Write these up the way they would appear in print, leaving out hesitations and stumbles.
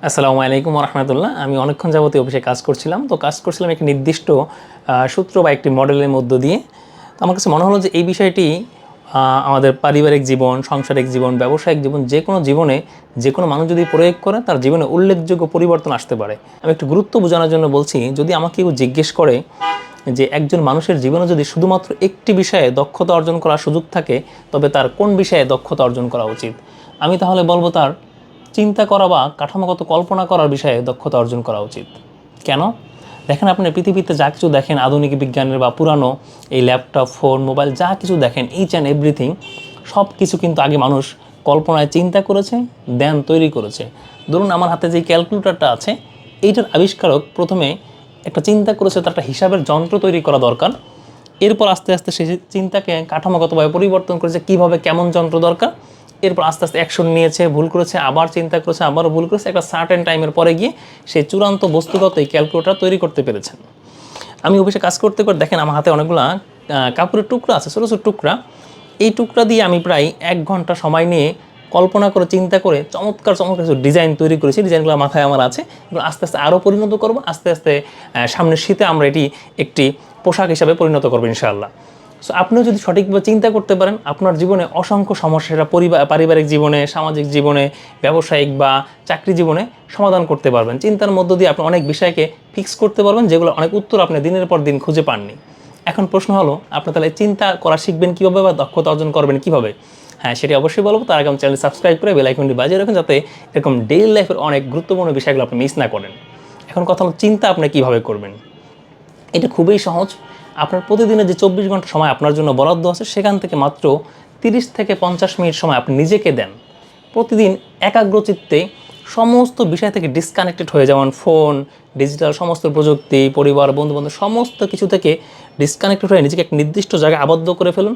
আসসালামু আলাইকুম রহমতুল্লাহ। আমি অনেকক্ষণ যাবতীয় অফিসে কাজ করছিলাম। তো কাজ করছিলাম একটি নির্দিষ্ট সূত্র বা একটি মডেলের মধ্য দিয়ে। তো আমার কাছে মনে হলো যে এই বিষয়টি আমাদের পারিবারিক জীবন, সাংসারিক জীবন, ব্যবসায়িক জীবন, যে কোনো জীবনে যে কোনো মানুষ যদি প্রয়োগ করে তার জীবনে উল্লেখযোগ্য পরিবর্তন আসতে পারে। আমি একটু গুরুত্ব বোঝানোর জন্য বলছি, যদি আমাকে কেউ জিজ্ঞেস করে যে একজন মানুষের জীবনে যদি শুধুমাত্র একটি বিষয়ে দক্ষতা অর্জন করার সুযোগ থাকে, তবে তার কোন বিষয়ে দক্ষতা অর্জন করা উচিত, আমি তাহলে বলবো তার চিন্তা করা বা কাঠামোগত কল্পনা করার বিষয়ে দক্ষতা অর্জন করা উচিত। কেন? দেখেন, আপনি পৃথিবীতে যা কিছু দেখেন, আধুনিক বিজ্ঞানের বা পুরানো এই ল্যাপটপ, ফোন, মোবাইল যা কিছু দেখেন, ইচ অ্যান্ড এভরিথিং, সব কিছু কিন্তু আগে মানুষ কল্পনায় চিন্তা করেছে, দেন তৈরি করেছে। ধরুন আমার হাতে যে ক্যালকুলেটরটা আছে, এইটার আবিষ্কারক প্রথমে একটা চিন্তা করেছে, তার একটা হিসাবের যন্ত্র তৈরি করা দরকার। এরপর আস্তে আস্তে সেই চিন্তাকে কাঠামোগতভাবে পরিবর্তন করেছে, কীভাবে কেমন যন্ত্র দরকার। এরপর আস্তে আস্তে অ্যাকশন নিয়েছে, ভুল করেছে, আবার চিন্তা করেছে, আবারও ভুল করেছে, একটা সার্টেন টাইমের পরে গিয়ে সেই চূড়ান্ত বস্তুগত এই ক্যালকুলেটর তৈরি করতে পেরেছেন। আমি অফিসে কাজ করতে করে দেখেন আমার হাতে অনেকগুলো কাপড়ের টুকরা আছে, ছোটো ছোটো টুকরা। এই টুকরা দিয়ে আমি প্রায় 1 ঘন্টা সময় নিয়ে কল্পনা করে, চিন্তা করে চমৎকার চমৎকার কিছু ডিজাইন তৈরি করেছি। ডিজাইনগুলো মাথায় আমার আছে, এগুলো আস্তে আস্তে আরও পরিণত করবো। আস্তে আস্তে সামনের শীতে আমরা এটি একটি পোশাক হিসাবে পরিণত করবো ইনশাআল্লাহ। সো আপনিও যদি সঠিকভাবে চিন্তা করতে পারেন, আপনার জীবনে অসংখ্য সমস্যা, সেটা পারিবারিক জীবনে, সামাজিক জীবনে, ব্যবসায়িক বা চাকরি জীবনে সমাধান করতে পারবেন। চিন্তার মধ্য দিয়ে আপনি অনেক বিষয়কে ফিক্স করতে পারবেন, যেগুলো অনেক উত্তর আপনি দিনের পর দিন খুঁজে পাননি। এখন প্রশ্ন হলো, আপনি তাহলে চিন্তা করা শিখবেন কীভাবে বা দক্ষতা অর্জন করবেন কীভাবে? হ্যাঁ, সেটি অবশ্যই বলবো। তার আগে চ্যানেল সাবস্ক্রাইব করে বেল আইকনটি বাজিয়ে রাখুন, যাতে এরকম ডেইলি লাইফের অনেক গুরুত্বপূর্ণ বিষয়গুলো আপনি মিস না করেন। এখন কথা হলো, চিন্তা আপনি কীভাবে করবেন? এটা খুবই সহজ। আপনার প্রতিদিনের যে 24 ঘন্টা সময় আপনার জন্য বরাদ্দ আছে, সেখান থেকে মাত্র 30 থেকে 50 মিনিট সময় আপনি নিজেকে দেন। প্রতিদিন একাগ্রচিত্তে সমস্ত বিষয় থেকে ডিসকানেক্টেড হয়ে, যেমন ফোন, ডিজিটাল সমস্ত প্রযুক্তি, পরিবার, বন্ধুবান্ধব সমস্ত কিছু থেকে ডিসকানেক্টেড হয়ে নিজেকে একটা নির্দিষ্ট জায়গায় আবদ্ধ করে ফেলুন।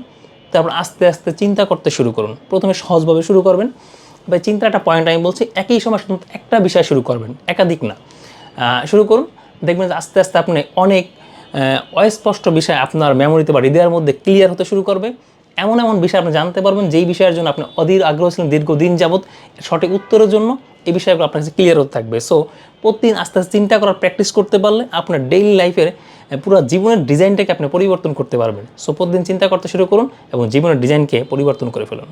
তারপর আস্তে আস্তে চিন্তা করতে শুরু করুন। প্রথমে সহজভাবে শুরু করবেন। বা চিন্তার একটা পয়েন্ট আমি বলছি, একই সময় শুধু একটা বিষয় শুরু করবেন, একাধিক না। শুরু করুন, দেখবেন যে আস্তে আস্তে আপনি অনেক অস্পষ্ট বিষয় আপনার মেমোরিতে বা হৃদয়ের মধ্যে ক্লিয়ার হতে শুরু করবে। এমন এমন বিষয় আপনি জানতে পারবেন, যেই বিষয়ের জন্য আপনি অধীর আগ্রহ ছিলেন দীর্ঘদিন যাবৎ, সঠিক উত্তরের জন্য এই বিষয়গুলো আপনার কাছে ক্লিয়ার হতে থাকবে। সো প্রতিদিন আস্তে আস্তে চিন্তা করার প্র্যাকটিস করতে পারলে আপনার ডেইলি লাইফের পুরো জীবনের ডিজাইনটাকে আপনি পরিবর্তন করতে পারবেন। সো প্রতিদিন চিন্তা করতে শুরু করুন এবং জীবনের ডিজাইনকে পরিবর্তন করে ফেলুন।